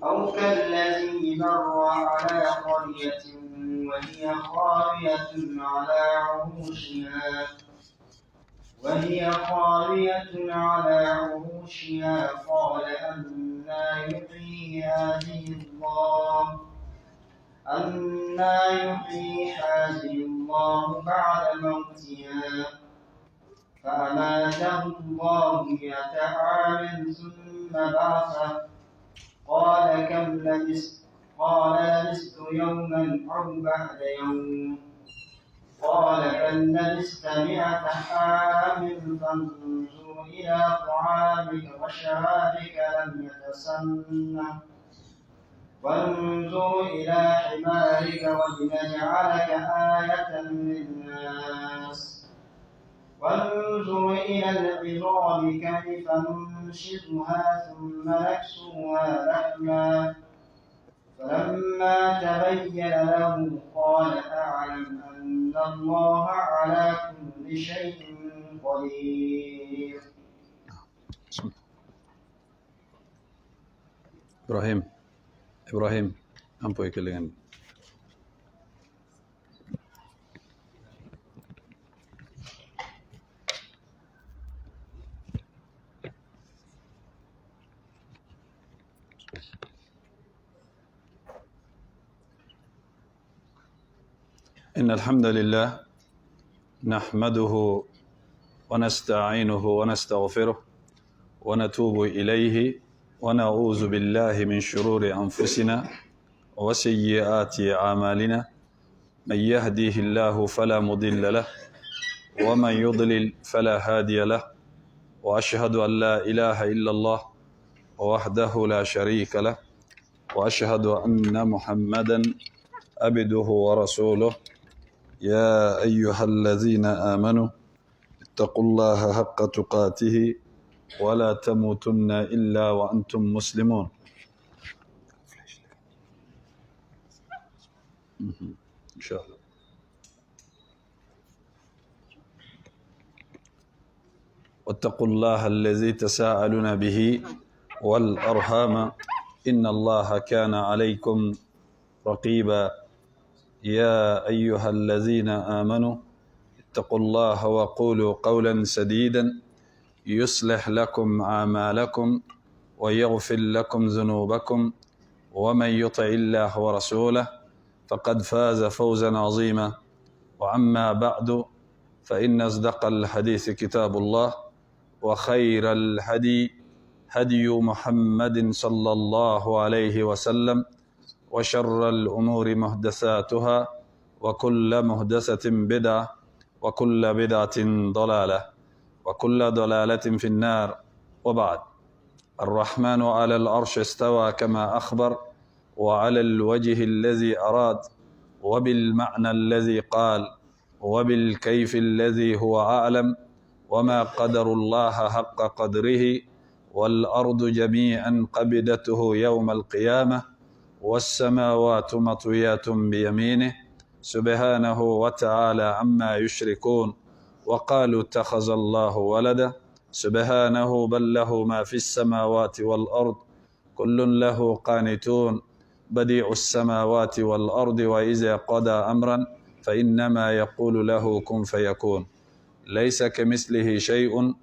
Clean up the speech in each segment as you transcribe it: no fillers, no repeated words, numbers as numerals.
أو كالذي مر على قرية وهي خاوية على عروشها قال أنى يحيي هذه الله بعد موتها فأماته الله 100 عام ثم بعثه قال كم لبثت؟ قال لبثت يوما أو بعد يوم قال بل لبثت 100 عام فانظر إلى طعامك وشرابك لم يتسنه وانظر إلى حمارك ولنجعلك آية للناس وانظر إلى العظام كيف ننشزها ثم نكسوها لحما فلما تبين له قال أعلم أن الله على كل شيء قدير. إبراهيم أمبوي كلين. إن الحمد لله نحمده ونستعينه ونستغفره ونتوب إليه ونعوذ بالله من شرور أنفسنا وسيئات أعمالنا من يهديه الله فلا مضل له ومن يضلل فلا هادي له وأشهد أن لا إله إلا الله وحده لا شريك له وأشهد أن محمدا عبده ورسوله يا أيها الذين آمنوا اتقوا الله حق تقاته ولا تموتن إلا وأنتم مسلمون. إن شاء الله. واتقوا الله الذي تساءلون به والأرحام إن الله كان عليكم رقيبا. يا أيها الذين آمنوا اتقوا الله وقولوا قولا سديدا يصلح لكم أعمالكم ويغفر لكم ذنوبكم ومن يطع الله ورسوله فقد فاز فوزا عظيما. وأما بعد فإن أصدق الحديث كتاب الله وخير الهدي هدي محمد صلى الله عليه وسلم وشر الأمور محدثاتها وكل محدثة بدعة وكل بدعة ضلالة وكل ضلالة في النار. وبعد، الرحمن على العرش استوى كما أخبر وعلى الوجه الذي أراد وبالمعنى الذي قال وبالكيف الذي هو أعلم وما قدر الله حق قدره والأرض جميعا قبضته يوم القيامة والسماوات مطويات بيمينه سبحانه وتعالى عما يشركون وقالوا اتخذ الله ولدا سبحانه بل له ما في السماوات والأرض كل له قانتون بديع السماوات والأرض وإذا قضى أمرا فإنما يقول له كن فيكون ليس كمثله شيء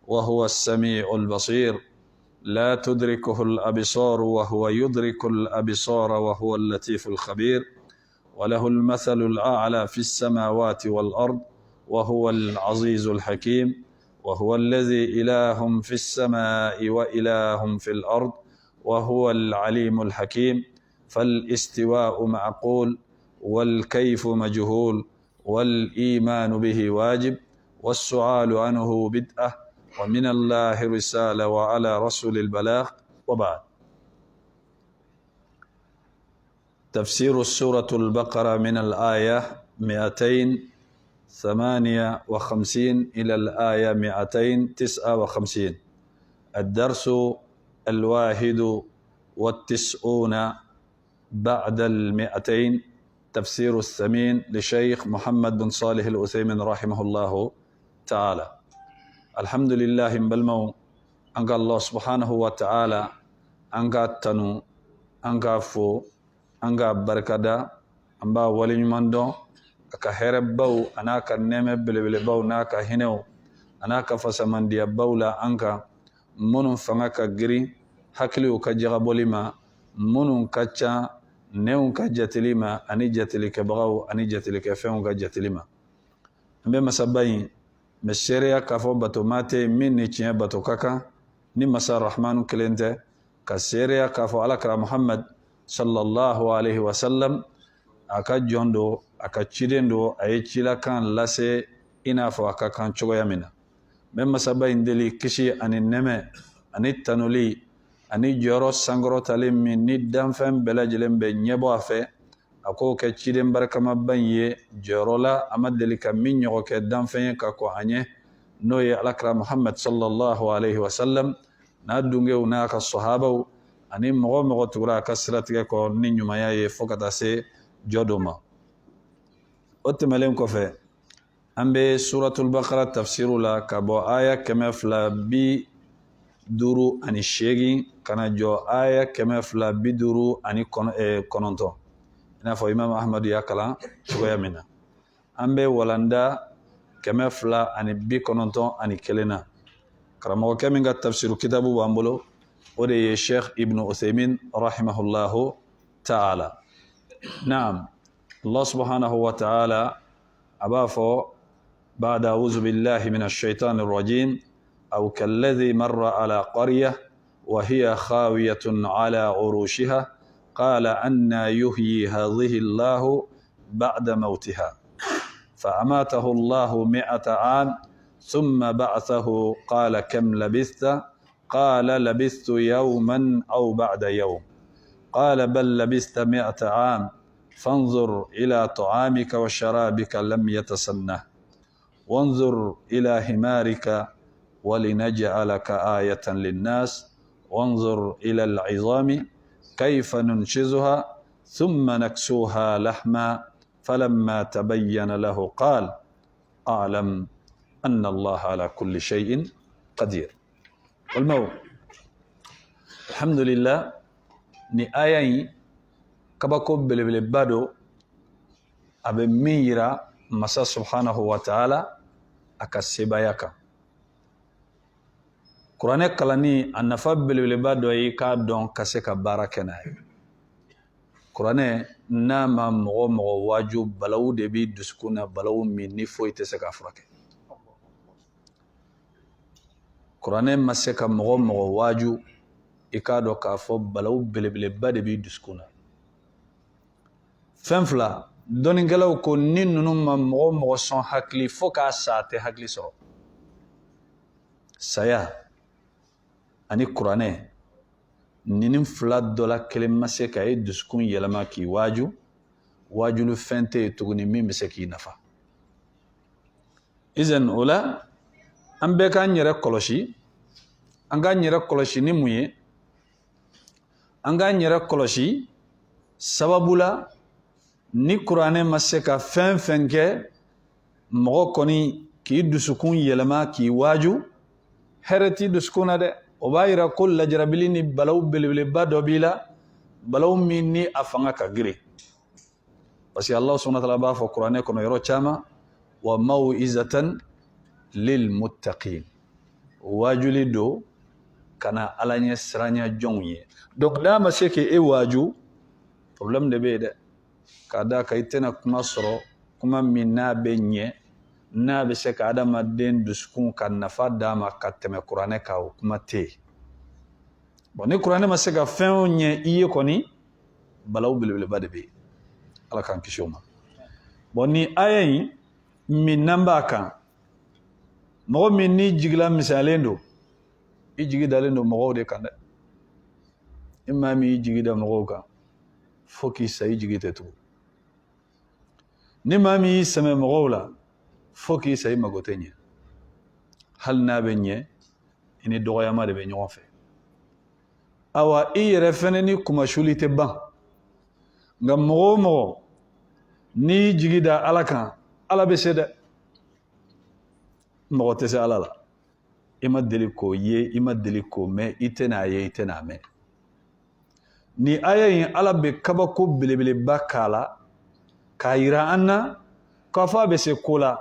وهو السميع البصير لا تدركه الأبصار وهو يدرك الأبصار وهو اللطيف الخبير وله المثل الأعلى في السماوات والأرض وهو العزيز الحكيم وهو الذي إله في السماء وإله في الأرض وهو العليم الحكيم. فالاستواء معقول والكيف مجهول والإيمان به واجب والسؤال عنه بدعة ومن الله رسالة وعلى رسول البلاغ. وبعد، تفسير سورة البقرة من الآية 258 إلى الآية 259. الدرس 91 بعد 200. تفسير الثمين لشيخ محمد بن صالح العثيمين رحمه الله تعالى. الحمد لله بلمو أنك الله سبحانه وتعالى أنك تنو an k'a fo an k'a barikada an b'a waleɲuman dɔn a ka hɛrɛbaw a n'a ka nɛɛmɛ belebelebaw n'a ka hinɛw a n'a ka fasamandiyabaw la an kan minnu fanga ka girin hakiliw ka jagabɔli ma minnu ka ca nɛɛw ka jateli ma ani jatelikɛbagaw ani jatelikɛfɛnw ka jateli ma an bɛ masaba in mɛ seereya k'a fɔ batoma tɛ min ni tiɲɛ bato ka kan ni masa rahmanu kelen tɛ ka seereya k'a fɔ alakira muhammad sallallahu alaihi wasallam a ka jɔn don a ka ciden don a ye cilakan lase i n'a fɔ a ka kan cogoya min na n bɛ masaba in deli kisi ani nɛmɛ ani tanuli ani jɔyɔrɔ sankɔrɔtalen min ni danfɛn bɛɛ lajɛlen bɛ ɲɛbɔ a fɛ a k'o kɛ ciden barikamaba in ye jɔyɔrɔ la a ma deli ka min ɲɔgɔn kɛ danfɛn ye ka kɔn a ɲɛ n'o ye alakira muhammad sallallahu alaihi wasallam n'a dunkew n'a ka sɔhabaw ani mɔgɔ mɔgɔ tugura a ka siratigɛ kɔ ni ɲumanya ye fo ka taa se jɔ dɔ ma o tɛmɛlen kɔfɛ an bɛ suratul baqara tafsiru la ka bɔ aya 258 kana jɔ aya 259 i n'a fɔ imam ahmadu y'a kalan cogoya min na an bɛ walanda 291 na karamɔgɔkɛ min ka tafsiru kitabu b'an bolo o de ye sheikh ibn uthaymin rahimahullahu ta'ala naam Allah subhanahu wa ta'ala a b'a fɔ بعد أعوذ بالله من الشيطان الرجيم أو كالذي مر على قرية وهي خاوية على عروشها قال أنى يحيي هذه الله بعد موتها فأماته الله 100 عام ثم بعثه قال كم لبثت قال لبثت يوما أو بعد يوم قال بل لبثت 100 عام فانظر إلى طعامك وشرابك لم يتسنه وانظر إلى حمارك ولنجعلك آية للناس وانظر إلى العظام كيف ننشزها ثم نكسوها لحما فلما تبين له قال أعلم أن الله على كل شيء قدير والموت الحمد لله ni aya yi kabako belebele bado abe mira masa subhanahu wa ta'ala aka sebaya kan Kuranɛ kalani a nafa belebeleba dɔ ye k'a dɔn ka se ka baara kɛ n'a ye Kuranɛ n'a ma mɔgɔ mɔgɔ waaju balawu de bi dusukun na balawu min ni foyi tɛ se k'a furakɛ Kuranɛ ma se ka mɔgɔ mɔgɔ waaju i k'a dɔn k'a fɔ balawu belebeleba de bi dusukun na fɛn fila dɔnnikɛlaw ko ni ninnu ma mɔgɔ mɔgɔ sɔn hakili fo k'a sa a tɛ hakili sɔrɔ saya ani Kuranɛ nini fila dɔ la kelen ma se ka ye dusukun yɛlɛma k'i waaju waajulu fɛn tɛ yen tuguni min bɛ se k'i nafa izan o la an bɛɛ k'an yɛrɛ kɔlɔsi an k'an yɛrɛ kɔlɔsi ni mun ye an k'an yɛrɛ kɔlɔsi sababu la ni Kuranɛ ma se ka fɛn fɛn kɛ mɔgɔ kɔni k'i dusukun yɛlɛma k'i waaju hɛrɛ t'i dusukun na dɛ o b'a yira ko lajarabili ni balawu belebeleba dɔ b'i la balawu min ni a fanga ka girin parce que Allah subhanahu wa ta'ala b'a fɔ Kuranɛ kɔnɔ yɔrɔ caman wa maw'izatan lil muttaqin waajuli don kana Ala ɲɛ siranya jɔnw ye donc n'a ma se k'e waaju problème de bɛ yen dɛ k'a da kan i tɛna kuma sɔrɔ kuma min n'a bɛ ɲɛ n'a bɛ se ka adamaden dusukun ka nafa d'a ma ka tɛmɛ Kuranɛ kan o kuma tɛ yen bon ni Kuranɛ ma se ka fɛn o ɲɛ i ye kɔni balawu belebeleba de bɛ yen Ala k'an kisi o ma bon ni aya in min n'an b'a kan mɔgɔ min ni jigila misalen don i jigi dalen don mɔgɔw de kan dɛ i maa min i jigi da mɔgɔw kan fo k'i sa i jigi tɛ tugun ni maa min y'i sɛmɛ mɔgɔw la fo k'i sa i mago tɛ ɲɛ hali n'a bɛ ɲɛ i ni dɔgɔyama de bɛ ɲɔgɔn fɛ awa i yɛrɛ fɛnɛ ni kumasuli tɛ ban nka mɔgɔ o mɔgɔ n'i jigi da Ala kan Ala bɛ se dɛ mɔgɔ tɛ se Ala la i ma deli k'o ye i ma deli k'o mɛn i tɛ n'a ye i tɛ n'a mɛn ni aya in ala be kabako belebeleba k'a la k'a yira an na k'a fɔ a bɛ se ko la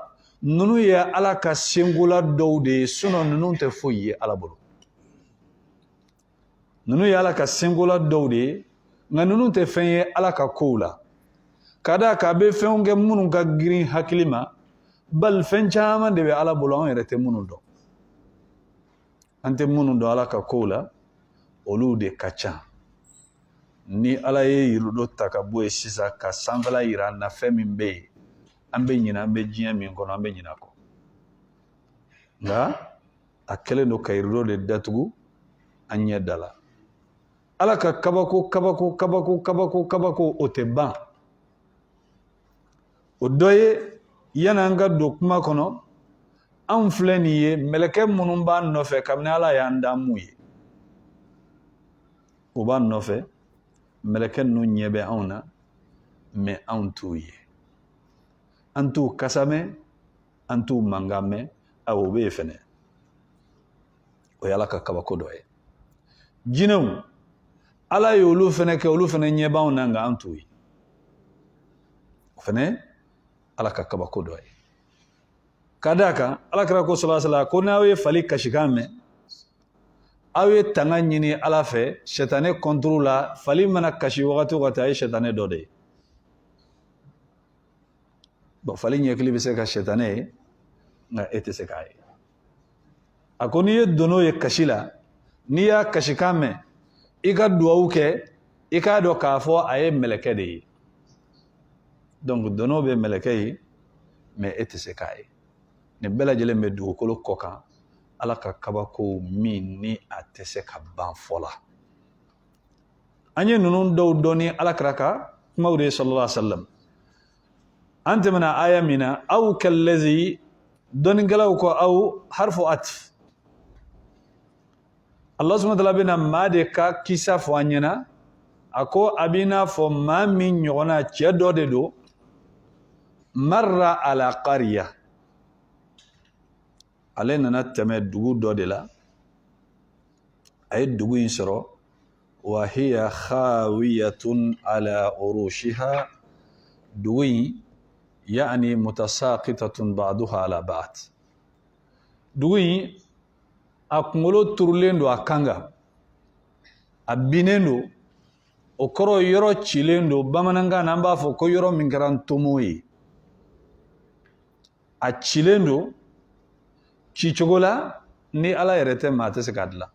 ninnu ye ala ka sengola dɔw de ye sinon ninnu tɛ foyi ye ala bolo ninnu ye ala ka sengola dɔw de ye nka ninnu tɛ fɛn ye ala ka kow la ka d'a kan a bɛ fɛnw kɛ minnu ka girin hakili ma bali fɛn caman de bɛ ala bolo an yɛrɛ tɛ minnu dɔn an tɛ minnu dɔn ala ka kow la olu de ka ca ni ala ye yirudo ta ka bɔ yen sisan ka sanfɛla yira an na fɛn min bɛ yen an bɛ ɲinɛ an bɛ diɲɛ min kɔnɔ an bɛ ɲinɛ a kɔ nka a kɛlen don ka yirudo de datugu an ɲɛ da la ala ka kabako o tɛ ban o dɔ ye yanni an ka don kuma kɔnɔ anw filɛ nin ye mɛlɛkɛ minnu b'an nɔfɛ kabini ala y'an da mun ye o b'an nɔfɛ mɛlɛkɛ ninnu ɲɛ bɛ anw na mɛ anw t'u ye an t'u kasa mɛn an t'u mankan mɛn o bɛ yen fɛnɛ o ye ala ka kabako dɔ ye jinɛw ala ye olu fɛnɛ kɛ olu fɛnɛ ɲɛ b'anw na nka an t'u ye o fɛnɛ ala ka kabako dɔ ye ka d'a kan alakira ko sallallahu alaihi wasallam ko n'aw ye fali kasikan mɛn aw ye tanga ɲini ala fɛ sɛtanɛ kɔnturu la fali mana kasi wagati o wagati a ye sɛtanɛ dɔ de ye bon fali ɲɛkili bɛ se ka sɛtanɛ ye nka e tɛ se k'a ye a ko n'i ye dono ye kasi la n'i y'a kasikan mɛn i ka duwawu kɛ i k'a dɔn k'a fɔ a ye mɛlɛkɛ de ye donc dono bɛ mɛlɛkɛ ye mais e tɛ se k'a ye nin bɛɛ lajɛlen bɛ dugukolo kɔ kan ala ka kabako min ni a tɛ se ka ban fɔ la an ye ninnu dɔw dɔn ni alakira ka kumaw de ye sallallahu alaihi wa sallam an tɛmɛna aya min na aw kɛlɛzi dɔnnikɛlaw ko aw harfu atif Allah subhanahu wa ta'ala bɛna maa de ka kisa fɔ an ɲɛna a ko a b'i n'a fɔ maa min ɲɔgɔnna cɛ dɔ de don marra ala qariya ale nana tɛmɛ dugu dɔ de la a ye dugu in sɔrɔ wa hiya khawiyatun ala urushiha dugu in yani mutasaqitatun ba'duha ala ba'd dugu in a kunkolo turulen don a kan kan a binnen don o kɔrɔ yɔrɔ cilen don bamanankan na an b'a fɔ ko yɔrɔ min kɛra ntomo ye a cilen don cicogo la ni ala yɛrɛ tɛ maa tɛ se k'a dilan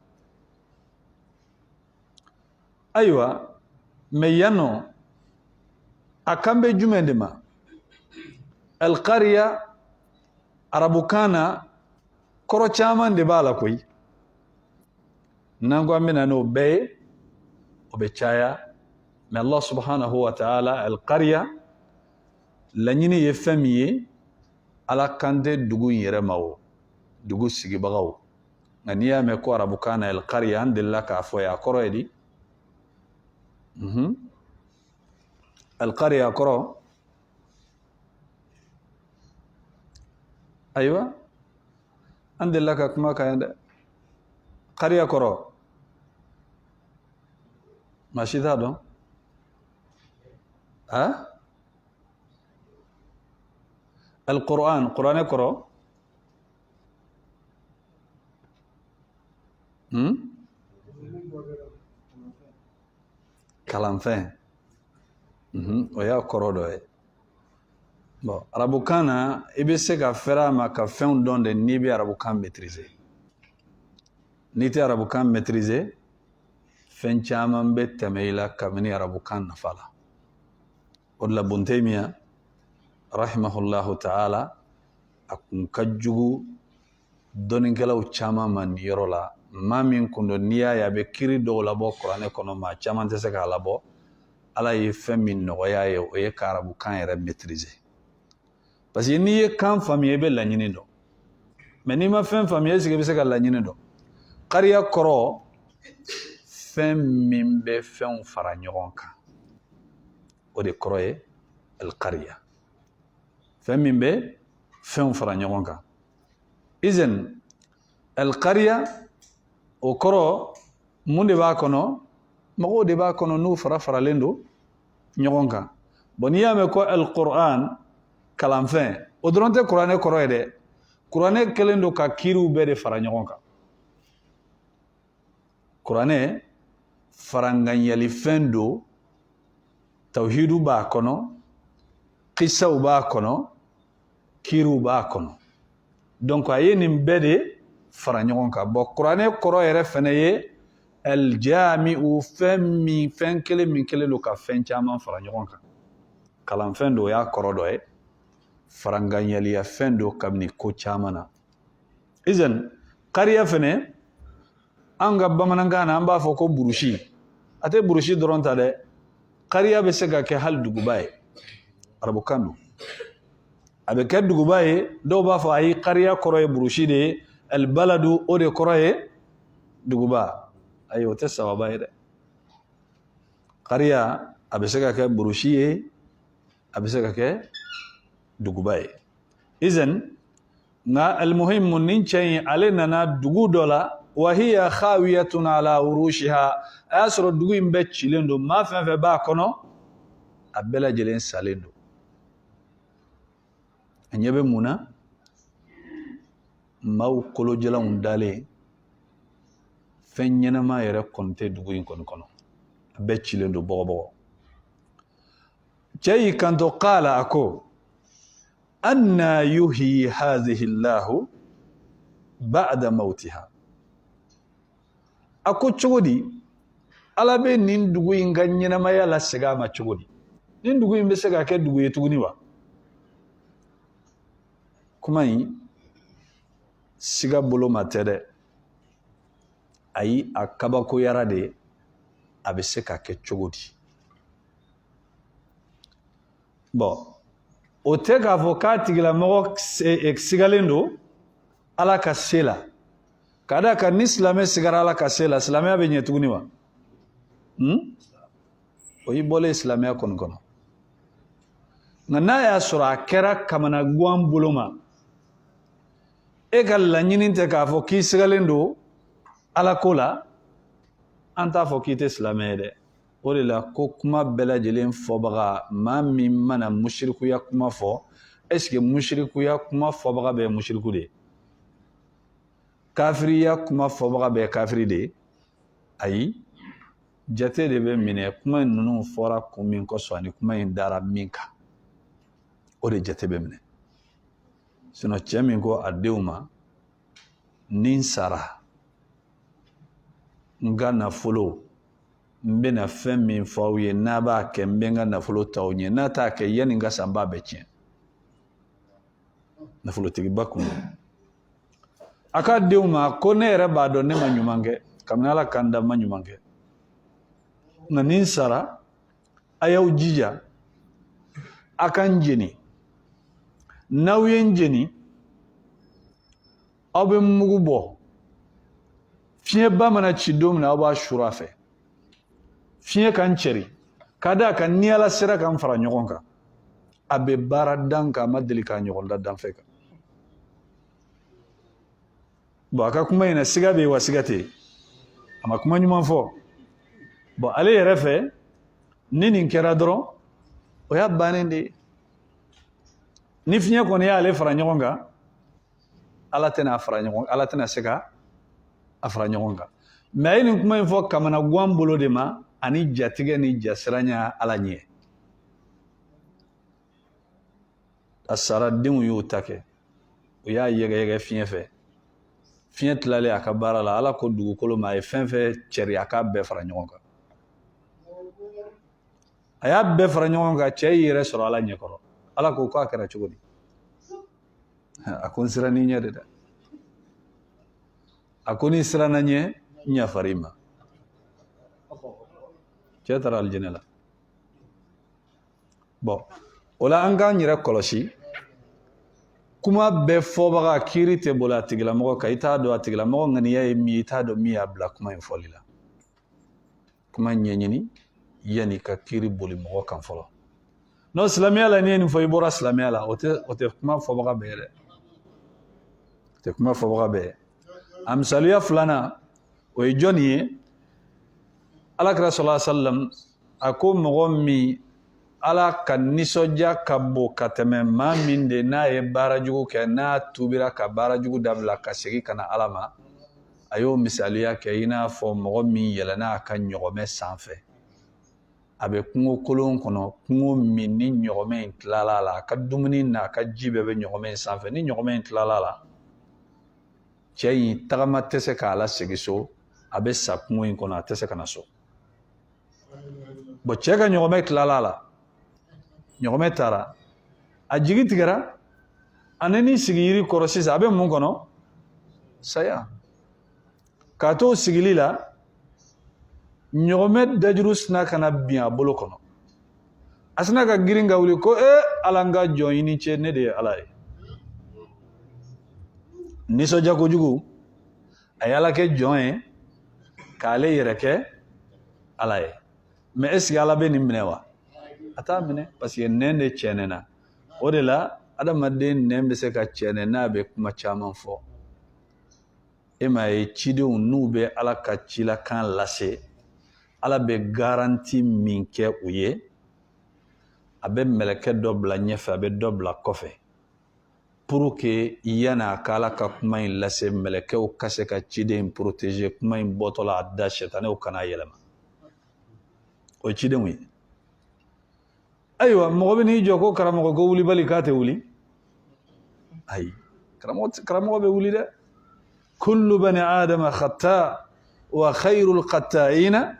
ayiwa mɛ yan nɔ a kan bɛ jumɛn de ma alqariya arabukan na kɔrɔ caman de b'a la koyi n'an ko an bɛna n'o bɛɛ ye o bɛ caya mɛ Allah subhanahu wa ta'ala alqariya laɲini ye fɛn min ye ala kan tɛ dugu in yɛrɛ ma o dugu sigibagaw nka n'i y'a mɛn ko arabukan na alqariya an delila k'a fɔ ye a kɔrɔ ye di alqariya kɔrɔ ayiwa an delila ka kuma kan dɛ qariya kɔrɔ maa si t'a dɔn alquran kuranɛ kɔrɔ kalanfɛn o y'a kɔrɔ dɔ ye bon arabukan na i bɛ se ka fɛrɛ a ma ka fɛnw dɔn de n'i bɛ arabukan maîtriser n'i tɛ arabukan maîtriser fɛn caman bɛ tɛmɛ i la kabini arabukan nafa la o de la Ibn Taymiya rahimahullahu ta'ala a kun ka jugu dɔnnikɛlaw caman ma nin yɔrɔ la maa min kun don n'i y'a ye a bɛ kiiri dɔw labɔ kuranɛ kɔnɔ maa caman tɛ se k'a labɔ ala ye fɛn min nɔgɔya ye o ye ka arabukan yɛrɛ maîtriser parce que n'i ye kan faamuya i bɛ laɲini dɔn mais n'i ma fɛn faamuya est-ce que i bɛ se ka laɲini dɔn qariya kɔrɔ fɛn min bɛ fɛnw fara ɲɔgɔn kan o de kɔrɔ ye alqariya fɛn min bɛ fɛnw fara ɲɔgɔn kan alqariya o kɔrɔ mun de b'a kɔnɔ mɔgɔw de b'a kɔnɔ n'u fara-faralen don ɲɔgɔn kan bon n'i y'a mɛn ko al-Qur'an kalanfɛn o dɔrɔn tɛ kuranɛ kɔrɔ ye dɛ kuranɛ kɛlen don ka kiiriw bɛɛ de fara ɲɔgɔn kan kuranɛ faranganiyalifɛn don tawhidu b'a kɔnɔ kisaw b'a kɔnɔ kiiriw b'a kɔnɔ donc a ye nin bɛɛ de fara ɲɔgɔn kan bon kuranɛ kɔrɔ yɛrɛ fɛnɛ ye al-jami'u fɛn kelen min kelen don ka fɛn caman fara ɲɔgɔn kan kalanfɛn don o y'a kɔrɔ dɔ ye faranganiyaliya fɛn don kabini ko caman na izan kariya fɛnɛ an ka bamanankan na an b'a fɔ ko burusi a tɛ burusi dɔrɔn ta dɛ kariya bɛ se ka kɛ hali duguba ye arabukan don a bɛ kɛ duguba ye dɔw b'a fɔ ayi kariya kɔrɔ ye burusi de ye albaladu o de kɔrɔ ye duguba ayi o tɛ sababa ye dɛ kariya a bɛ se ka kɛ burusi ye a bɛ se ka kɛ duguba ye izan nka almuhimu nin cɛ in ale nana dugu dɔ la wahiya khawiyatun ala urushiha a y'a sɔrɔ dugu in bɛɛ cilen don maa fɛn fɛn b'a kɔnɔ a bɛɛ lajɛlen salen don a ɲɛ bɛ mun na maaw kolojɛlanw dalen fɛn ɲɛnama yɛrɛ kɔni tɛ dugu in kɔni kɔnɔ a bɛɛ cilen don bɔgɔbɔgɔ cɛ y'i kanto qala a ko anna yuhyi hadhihi llahu ba'da mawtiha a ko cogo di ala bɛ nin dugu in ka ɲɛnamaya la segin a ma cogo di nin dugu in bɛ se ka kɛ dugu ye tuguni wa kuma in siga bolo ma tɛ dɛ ayi a kabakoyara de a bɛ se ka kɛ cogo di bon o tɛ k'a fɔ k'a tigilamɔgɔ sigalen don ala ka se la ka da kan ni silamɛ sigara ala ka se la silamɛya bɛ ɲɛ tuguni wa o y'i bɔlen silamɛya kɔni kɔnɔ nka n'a y'a sɔrɔ a kɛra kamana guwan bolo ma e ka laɲini tɛ k'a fɔ k'i sigalen don ala ko la an t'a fɔ k'i tɛ silamɛ ye dɛ o de la ko kuma bɛɛ lajɛlen fɔbaga maa min mana musirikuya kuma fɔ est-ce que musirikuya kuma fɔbaga bɛ ye musiriku de ye kafiriya kuma fɔbaga bɛ ye kafiri de ye ayi jate de bɛ minɛ kuma in ninnu fɔra kun min kɔsɔn ani kuma in dara min kan o de jate bɛ minɛ sinon cɛ min ko a denw ma ni n sara n ka nafolo n bɛna fɛn min fɔ aw ye n'a b'a kɛ n bɛ n ka nafolo ta aw ɲɛ n'a t'a kɛ yanni n ka san b'a bɛɛ tiɲɛ nafolotigiba kun a ka denw ma ko ne yɛrɛ b'a dɔn ne ma ɲuman kɛ kabini ala k'an da ma ɲuman kɛ nka ni n sara a y'aw jija a ka n jeni n'aw ye n jeni aw bɛ mugu bɔ fiɲɛba mana ci don min na aw b'a suru a fɛ fiɲɛ ka n cɛri ka da kan ni ala sera ka n fara ɲɔgɔn kan a bɛ baara dan kan a ma deli k'a ɲɔgɔn da danfɛ kan bon a ka kuma in na siga bɛ yen wa siga tɛ yen a ma kuma ɲuman fɔ bon ale yɛrɛ fɛ ni nin kɛra dɔrɔn o y'a bannen de ye ni fiɲɛ kɔni y'ale fara ɲɔgɔn kan ala tɛna se ka a fara ɲɔgɔn kan mɛ a ye nin kuma in fɔ kamana guwan bolo de ma ani jatigɛ ni jasiranya ala ɲɛ a sara denw y'o ta kɛ o y'a yɛgɛyɛgɛ fiɲɛ fɛ fiɲɛ tilalen a ka baara la ala ko dugukolo ma a ye fɛn fɛn cɛri a k'a bɛɛ fara ɲɔgɔn kan a y'a bɛɛ fara ɲɔgɔn kan cɛ y'i yɛrɛ sɔrɔ ala ɲɛkɔrɔ ala ko k'a kɛra cogo di a ko n siranna i ɲɛ de dɛ a ko ni siranna n ɲɛ n yafara i ma cɛ taara alijinɛ la bon o la an k'an yɛrɛ kɔlɔsi kuma bɛɛ fɔbaga kiiri tɛ boli a tigilamɔgɔ kan i t'a dɔn a tigilamɔgɔ ŋaniya ye min ye i t'a dɔn min y'a bila kuma in fɔli la kuma ɲɛɲini yanni ka kiiri boli mɔgɔ kan fɔlɔ non silamɛya la n'i ye nin fɔ i bɔra silamɛya la o tɛ kuma fɔbaga bɛɛ ye dɛ o tɛ kuma fɔbaga bɛɛ ye a misaliya filanan o ye jɔnni ye alakira sallallahu alaihi wasallam ako mɔgɔ min ala ka nisɔndiya ka bon ka tɛmɛ maa min de n'a ye baarajugu kɛ n'a tubira ka baarajugu dabila ka segin ka na ala ma a y'o misaliya kɛ i n'a fɔ mɔgɔ min yɛlɛnna a ka ɲɔgɔmɛ sanfɛ a bɛ kungo kolon kɔnɔ kungo min ni ɲɔgɔmɛ in tilala a la a ka dumuni n'a ka ji bɛɛ bɛ ɲɔgɔmɛ in sanfɛ ni ɲɔgɔmɛ in tilala a la cɛ in tagama tɛ se k'a lasegin so a bɛ sa kungo in kɔnɔ a tɛ se ka na so bon cɛ ka ɲɔgɔmɛ tilala a la ɲɔgɔmɛ taara a jigi tigɛra a nani sigi yiri kɔrɔ sisan a bɛ mun kɔnɔ saya k'a to sigili la ɲɔgɔmɛ dajuru sina ka na bin a bolo kɔnɔ a sina ka girin ka wuli ko ala n ka jɔn ɲini cɛ ne de ye ala ye nisɔndiya kojugu a ye ala kɛ jɔn ye k'ale yɛrɛ kɛ ala ye mais est ce que ala bɛ nin minɛ wa a t'a minɛ parce que nɛn de cɛnɛna o de la adamaden nɛn bɛ se ka cɛnɛ n'a bɛ kuma caman fɔ e m'a ye cidenw n'u bɛ ala ka cilakan lase ala bɛ garanti min kɛ u ye a bɛ mɛlɛkɛ dɔ bila ɲɛfɛ a bɛ dɔ bila kɔfɛ pour que yana ka ala ka kuma in lase mɛlɛkɛw ka se ka ciden protéger kuma in bɔtɔ la a da sɛtanɛw kana yɛlɛma o ye cidenw ye ayiwa mɔgɔ bɛ n'i jɔ ko karamɔgɔ ko wulibali k'a tɛ wuli ayi karamɔgɔ bɛ wuli dɛ kullu bani adama khata wa khairul khata'ina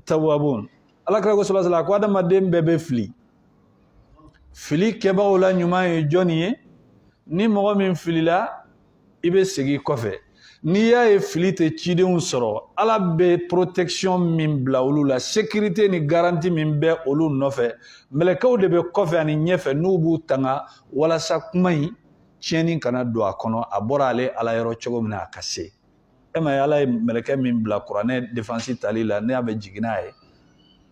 tawwabun alakira ko sallallahu alaihi wasallam ko adamaden bɛɛ bɛ fili kɛbagaw la ɲuman ye jɔn ye ni mɔgɔ min filila i bɛ segin kɔfɛ n'i y'a ye fili tɛ cidenw sɔrɔ ala bɛ protection min bila olu la sécurité ni garantie min bɛ olu nɔfɛ mɛlɛkɛw de bɛ kɔfɛ ani ɲɛfɛ n'u b'u tanga walasa kuma in tiɲɛni kana don a kɔnɔ a bɔra ale ala yɔrɔ cogo min na a ka se e ma ye ala ye mɛlɛkɛ min bila kuranɛ défense tali la ne y'a bɛ jigin n'a ye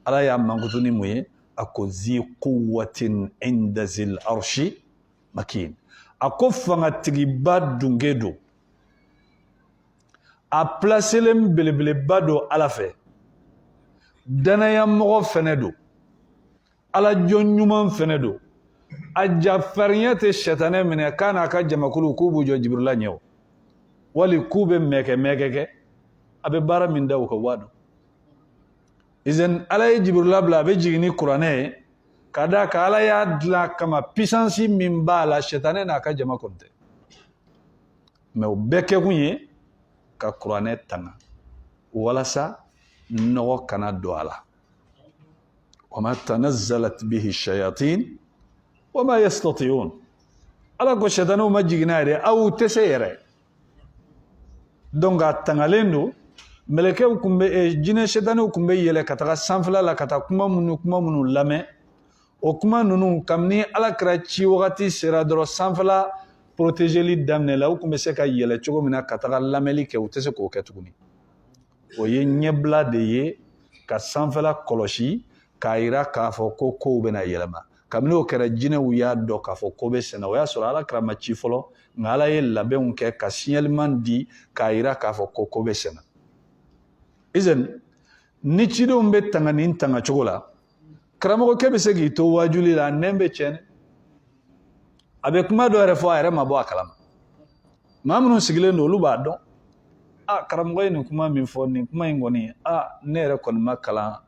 ala y'a mankutu ni mun ye a ko zi quwwatin inda zil arshi makin a ko fangatigiba dunge don a placelen belebeleba don ala fɛ danayamɔgɔ fɛnɛ don ala jɔn ɲuman fɛnɛ don a jafarinya tɛ sɛtanɛ minɛ k'a n'a ka jamakulu k'u b'u jɔ Jibrila ɲɛ wali k'u bɛ mɛkɛ kɛ a bɛ baara min da u ka waa dɔn izan ala ye Jibrila bila a bɛ jigin ni kuranɛ ye ka da ka ala y'a dilan kama puissance min b'a la sɛtanɛ n'a ka jama kɔni tɛ mais o bɛɛ kɛkun ye ka kuranɛ tanga walasa nɔgɔ kana don a la wama tanazzalat bihi shayatin wama yastati'un ala ko sɛtanɛw ma jigin n'a ye dɛ aw tɛ se yɛrɛ donc a tangalen don mɛlɛkɛw kun bɛ jinɛ sɛtanɛw kun bɛ yɛlɛ ka taga sanfɛla la ka taa kuma minnu lamɛn o kuma ninnu kabini ala kɛra ci wagati sera dɔrɔn sanfɛla protégeli daminɛ la u kun bɛ se ka yɛlɛ cogo min na ka taga lamɛnli kɛ u tɛ se k'o kɛ tuguni o ye ɲɛbila de ye ka sanfɛla kɔlɔsi k'a yira k'a fɔ ko kow bɛna yɛlɛma kabini o kɛra jinɛw y'a dɔn k'a fɔ ko bɛ senna o y'a sɔrɔ ala kɛra ma ci fɔlɔ nka ala ye labɛnw kɛ ka signalement di k'a yira k'a fɔ ko ko bɛ senna izan ni cidenw bɛ tanga nin tanga cogo la karamɔgɔkɛ bɛ se k'i to wajuli la nɛn bɛ tiɲɛ a bɛ kuma dɔ yɛrɛ fɔ a yɛrɛ ma bɔ a kalama maa minnu sigilen don olu b'a dɔn karamɔgɔ ye nin kuma min fɔ nin kuma in kɔni ne yɛrɛ kɔni ma kalan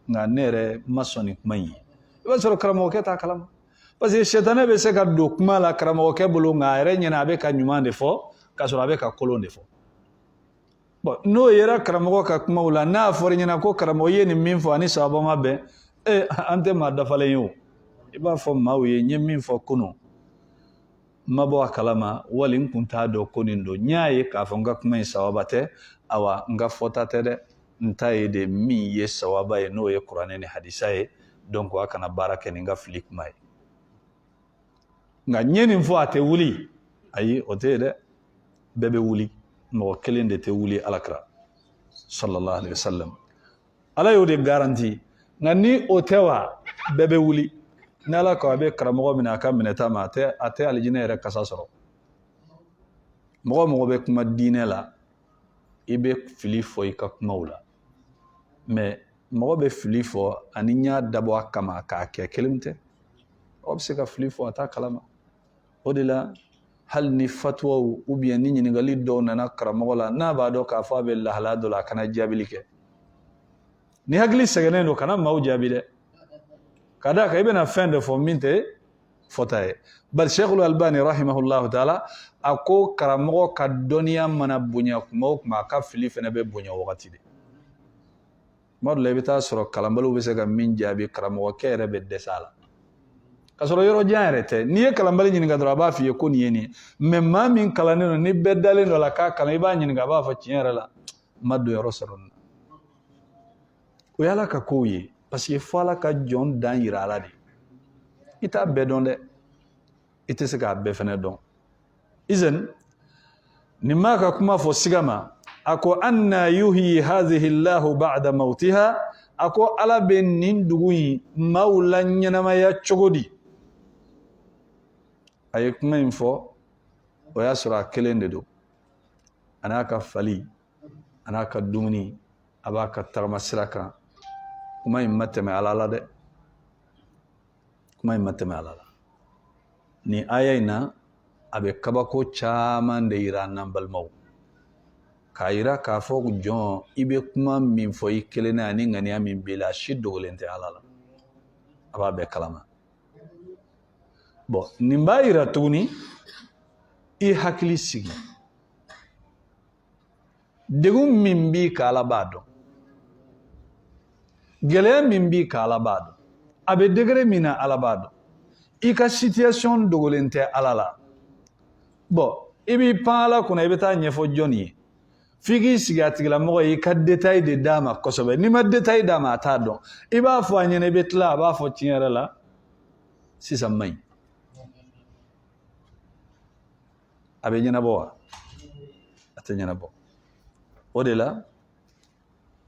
nka ne yɛrɛ ma sɔn nin kuma in ye i b'a sɔrɔ karamɔgɔkɛ t'a kalama parce que sɛtanɛ bɛ se ka don kuma la karamɔgɔkɛ bolo nka a yɛrɛ ɲɛna a bɛ ka ɲuman de fɔ k'a sɔrɔ a bɛ ka kolon de fɔ bon n'o yera karamɔgɔ ka kumaw la n'a fɔra ɲɛna ko karamɔgɔ ye nin min fɔ ani sababa ma bɛn an tɛ maa dafalen ye o i b'a fɔ maaw ye n ye min fɔ kunun ma bɔ a kalama wali n kun t'a dɔn ko nin don n y'a ye k'a fɔ n ka kuma in sababa tɛ awa n ka fɔta tɛ dɛ n ta ye de min ye sababa ye n'o ye kuranɛ ni hadisa ye donc a kana baara kɛ ni n ka fili kuma ye nka n ye nin fɔ a tɛ wuli ayi o tɛ ye dɛ bɛɛ bɛ wuli mɔgɔ kelen de tɛ wuli alakira sallallahu alaihi wasallam ala y'o de garanti nka ni o tɛ wa bɛɛ bɛ wuli ni ala ko a bɛ karamɔgɔ min a ka minɛta ma a tɛ alijinɛ yɛrɛ kasa sɔrɔ mɔgɔ mɔgɔ bɛ kuma diinɛ la i bɛ fili fɔ i ka kumaw la mais mɔgɔ bɛ fili fɔ ani n y'a dabɔ a kama k'a kɛ kelen tɛ mɔgɔ bɛ se ka fili fɔ a t'a kalama o de la hali ni fatuwaw ou bien ni ɲininkali dɔw nana karamɔgɔ la n'a b'a dɔn k'a fɔ a bɛ lahalaya dɔ la a kana jaabili kɛ ni hakili sɛgɛnnen don kana maaw jaabi dɛ ka d'a kan i bɛna fɛn dɔ fɔ min tɛ fɔta ye bari Sheikhul Albani rahimahullahu taala a ko karamɔgɔ ka dɔnniya mana bonya kuma o kuma a ka fili fana bɛ bonya wagati de tuma dɔ la i bɛ taa sɔrɔ kalanbaliw bɛ se ka min jaabi karamɔgɔkɛ yɛrɛ bɛ dɛsɛ a la ka sɔrɔ yɔrɔ jan yɛrɛ tɛ n'i ye kalanbali ɲininka dɔrɔn a b'a f'i ye ko nin ye nin ye mais maa min kalannen don ni bɛɛ dalen don a la k'a kalan i b'a ɲininka a b'a fɔ tiɲɛ yɛrɛ la n ma don yɔrɔ sɔrɔ nin na o ye Ala ka kow ye parce que fo Ala ka jɔn dan yira a la de i t'a bɛɛ dɔn dɛ i tɛ se k'a bɛɛ fana dɔn izan nin maa ka kuma fɔ siga ma a ko anna yuhyi hadhihi Allahu ba'da mawtiha a ko Ala bɛ nin dugu in maaw la ɲɛnamaya cogo di a ye kuma in fɔ o y'a sɔrɔ a kelen de don a n'a ka fali a n'a ka dumuni a b'a ka tagama sira kan kuma in ma tɛmɛ Ala la dɛ kuma in ma tɛmɛ Ala la ni aya in na a bɛ kabako caman de yira an n'an balimaw k'a yira k'a fɔ jɔn i bɛ kuma min fɔ i kelen na ani ŋaniya min b'i la si dogolen tɛ Ala la a b'a bɛɛ kalama bon nin b'a yira tuguni i hakili sigi degun min b'i kan Ala b'a dɔn gɛlɛya min b'i kan Ala b'a dɔn a bɛ degré min na Ala b'a dɔn i ka situation dogolen tɛ Ala la bon i b'i pan Ala kunna i bɛ taa ɲɛfɔ jɔn ye f'i k'i sigi a tigilamɔgɔ ye i ka détail de d'a ma kosɛbɛ n'i ma détail d'a ma a t'a dɔn i b'a fɔ a ɲɛna i bɛ tila a b'a fɔ tiɲɛ yɛrɛ la sisan man ɲi a bɛ ɲɛnabɔ wa a tɛ ɲɛnabɔ o de la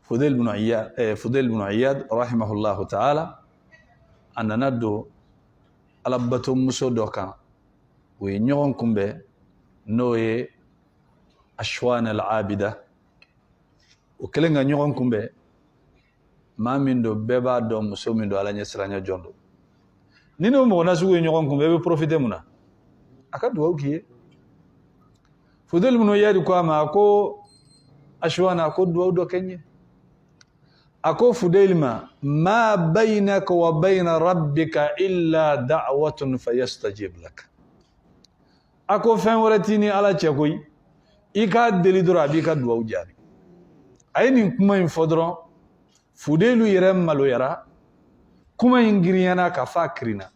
Fudayl ibn Iyad rahimahullahu ta'ala a nana don alabatomuso dɔ kan o ye ɲɔgɔn kunbɛn n'o ye Ashwan al-Abida o kelen ka ɲɔgɔn kunbɛn maa min don bɛɛ b'a dɔn muso min don Ala ɲɛ siranya jɔn don ni n'o mɔgɔ nasugu ye ɲɔgɔn kunbɛn i bɛ profiter mun na a ka duwawu k'i ye Fudayl ibn Iyad ko a ma a ko Ashwan a ko duwawu dɔ kɛ n ye a ko Fudayl ma baynaka wa bayna rabbika illa da'watun fayastajib lak a ko fɛn wɛrɛ t'i ni Ala cɛ koyi i k'a deli dɔrɔn a b'i ka duwawu jaabi a ye nin kuma in fɔ dɔrɔn Fudayl yɛrɛ maloyara kuma in girinyana ka f'a kirinna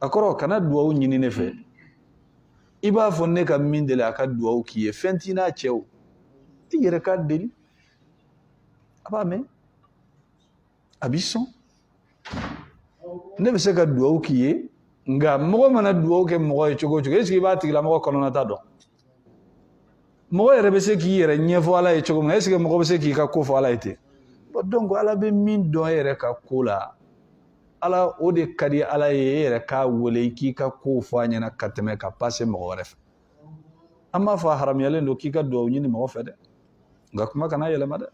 a kɔrɔ kana duwawu ɲini ne fɛ i b'a fɔ ne ka min deli a ka duwawu k'i ye fɛn t'i n'a cɛ o i yɛrɛ k'a deli a b'a mɛn a b'i sɔn ne bɛ se ka duwawu k'i ye nka mɔgɔ mana duwawu kɛ mɔgɔ ye cogo o cogo est-ce que i b'a tigilamɔgɔ kɔnɔnata dɔn mɔgɔ yɛrɛ bɛ se k'i yɛrɛ ɲɛfɔ Ala ye cogo min na est-ce que mɔgɔ bɛ se k'i ka ko fɔ Ala ye ten bon donc Ala bɛ min dɔn e yɛrɛ ka ko la Ala o de ka di Ala ye e yɛrɛ k'a wele i k'i ka kow fɔ a ɲɛna ka tɛmɛ ka passer mɔgɔ wɛrɛ fɛ an b'a fɔ a haramuyalen don k'i ka duwawu ɲini mɔgɔ fɛ dɛ nka kuma kana yɛlɛma dɛ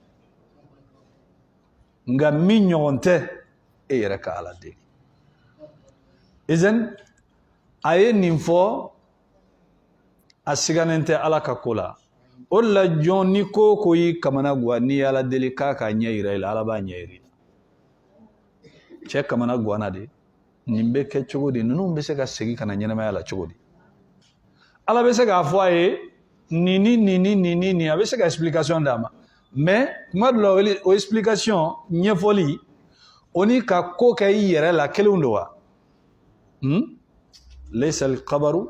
nka min ɲɔgɔn tɛ e yɛrɛ ka Ala deli izan a ye nin fɔ a siganen tɛ Ala ka ko la o la jɔn ni ko ko y'i kamana guwa n'i ye Ala deli k'a ka ɲɛ yira i la Ala b'a ɲɛ yira i la cɛ kamana guwana de nin bɛ kɛ cogo di ninnu bɛ se ka segin ka na ɲɛnamaya la cogo di Ala bɛ se k'a fɔ a ye nin a bɛ se ka explication d'a ma mais kuma dɔ la o explication ɲɛfɔli o ni ka ko kɛ i yɛrɛ la kelenw don wa laysa al-khabaru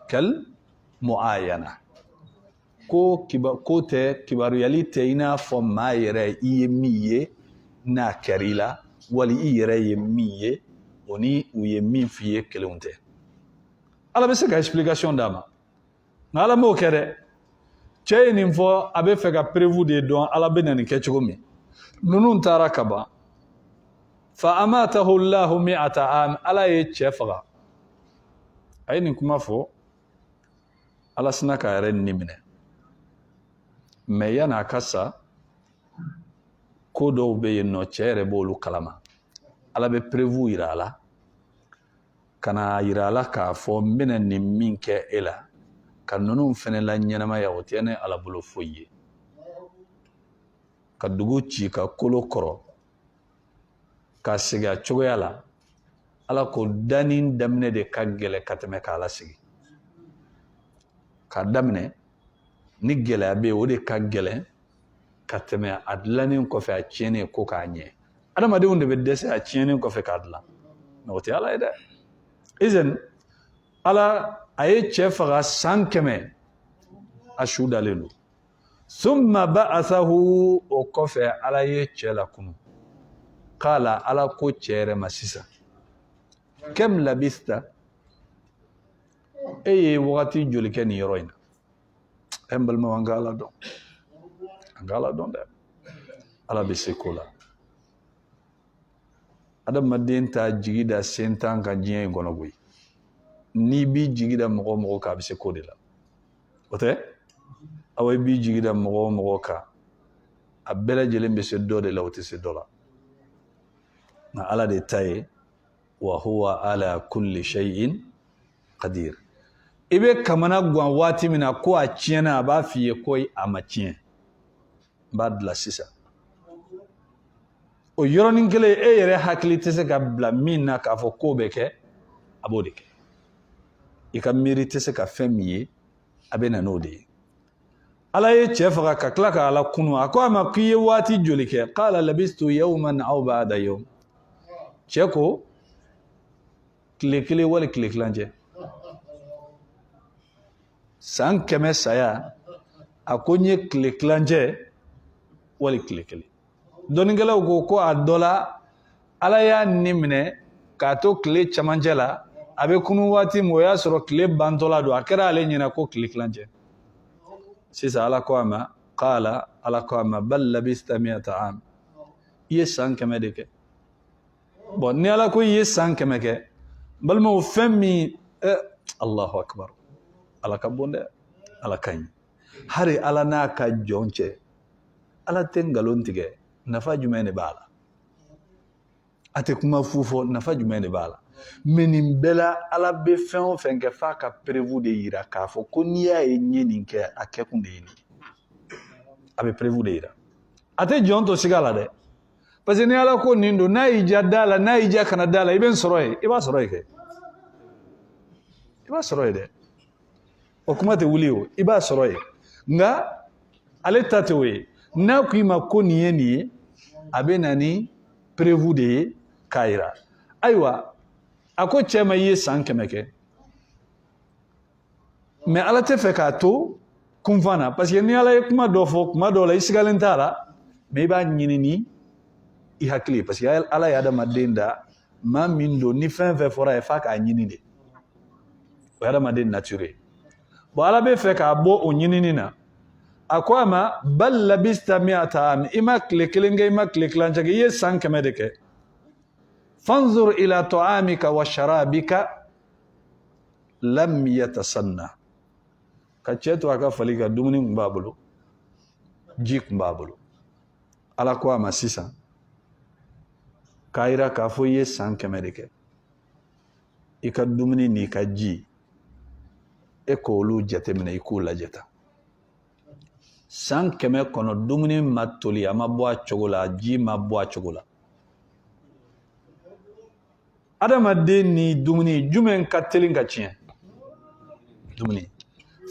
kal muayana ko tɛ kibaruyali tɛ i n'a fɔ maa yɛrɛ i ye min ye n'a kɛra i la wali i yɛrɛ ye min ye o ni u ye min f'i ye kelenw tɛ Ala bɛ se ka explication d'a ma nka Ala m'o kɛ dɛ cɛ ye nin fɔ a bɛ fɛ ka prévu de dɔn Ala bɛ na nin kɛ cogo min ninnu taara ka ban fa amatahu Allahu mi'ata am Ala ye cɛ faga a ye nin kuma fɔ Ala sina k'a yɛrɛ ni minɛ mais yan'a ka sa ko dɔw bɛ yen nɔ cɛ yɛrɛ b'olu kalama ala bɛ prévu yira a la ka na yira a la k'a fɔ n bɛna nin min kɛ e la ka ninnu fɛnɛ la ɲɛnamaya o tɛ ne ala bolo foyi ye ka dugu ci ka kolo kɔrɔ ka sigi a cogoya la ala ko danni daminɛ de ka gɛlɛ ka tɛmɛ k'ala sigi ka daminɛ ni gɛlɛya bɛ yen o de ka gɛlɛn ka tɛmɛ a dilannen kɔfɛ a tiɲɛnen ko k'a ɲɛ adamadenw de bɛ dɛsɛ a tiɲɛnen kɔfɛ k'a dilan mɛ o tɛ ala ye dɛ izan ala a ye cɛ faga 100 a su dalen don summa ba'athahu o kɔfɛ ala ye cɛ lakunu kala ala ko cɛ yɛrɛ ma sisan kam labista e ye wagati joli kɛ nin yɔrɔ in na en balima an ka ala dɔn dɛ ala bɛ se ko la adamaden ta jigi da sen tan ka diɲɛ in kɔnɔ koyi n'i b'i jigi da mɔgɔ o mɔgɔ kan a bɛ se ko de la o tɛ aw i b'i jigi da mɔgɔ o mɔgɔ kan a bɛɛ lajɛlen bɛ se dɔ de la o tɛ se dɔ la nka ala de ta ye wa huwa ala kulli shay'in qadir i bɛ kamana gan waati min na ko a tiɲɛna a b'a f'i ye ko a ma tiɲɛ n b'a dilan sisan o yɔrɔnin kelen e yɛrɛ hakili tɛ se ka bila min na k'a fɔ ko bɛ kɛ a b'o de kɛ i ka miiri tɛ se ka fɛn min ye a bɛ na n'o de ye ala ye cɛ faga ka tila ka ala kunu a ko a ma k'i ye waati joli kɛ qala labistu yawman aw ba'da yawm cɛ ko tile kelen wali tile kilancɛ san 100 saya a ko n ye tile kilancɛ wali tile kelen dɔnnikɛlaw ko a dɔ la ala y'a ni minɛ k'a to tile camancɛ la a bɛ kunu waati min o y'a sɔrɔ tile bantɔla don a kɛra ale ɲɛna ko tile kilancɛ sisan ala ko a ma qala ala ko a ma bal labista 100 am i ye san 100 de kɛ bon ni ala ko i ye san 100 kɛ balimaw fɛn min allahu akbar ala ka bon dɛ ala ka ɲi hari ala n'a ka jɔn cɛ ala tɛ nkalon tigɛ nafa jumɛn de b'a la a tɛ kuma fu fɔ nafa jumɛn de b'a la mɛ nin bɛɛ la ala bɛ fɛn o fɛn kɛ f'a ka prévu de yira k'a fɔ ko n'i y'a ye n ye nin kɛ a kɛkun de ye nin a bɛ prévu de yira a tɛ jɔn to siga la dɛ parce que ni ala ko nin don n'a y'i diya da la n'a y'i diya kana da la i bɛ n sɔrɔ yen i b'a sɔrɔ yen kɛ i b'a sɔrɔ yen dɛ o kuma tɛ wuli o i b'a sɔrɔ yen nka ale ta tɛ o ye n'a ko i ma ko nin ye nin ye a bɛ na ni prévu de ye k'a yira ayiwa a ko cɛ ma i ye san 100 kɛ mɛ ala tɛ fɛ k'a to kunfan na parce que ni ala ye kuma dɔ fɔ kuma dɔw la i sigalen t'a la mɛ i b'a ɲini ni i hakili parce que ala ye adamaden da maa min don ni fɛn fɛn fɔra ye f'a k'a ɲini de o ye adamaden nature ye bon ala bɛ fɛ k'a bɔ o ɲinini na a ko a ma bal labista 100 am i ma tile kelen kɛ i ma tile kilancɛ kɛ i ye san 100 de kɛ fanzur ila ta'amika wa sharabika lam yatasanna ka cɛ to a ka fali ka dumuni tun b'a bolo ji tun b'a bolo ala ko a ma sisan k'a yira k'a fɔ i ye san 100 de kɛ i ka dumuni n'i ka ji e k'olu jateminɛ i k'u lajɛ tan san 100 kɔnɔ dumuni ma toli a ma bɔ a cogo la ji ma bɔ a cogo la adamaden ni dumuni jumɛn ka teli ka tiɲɛ dumuni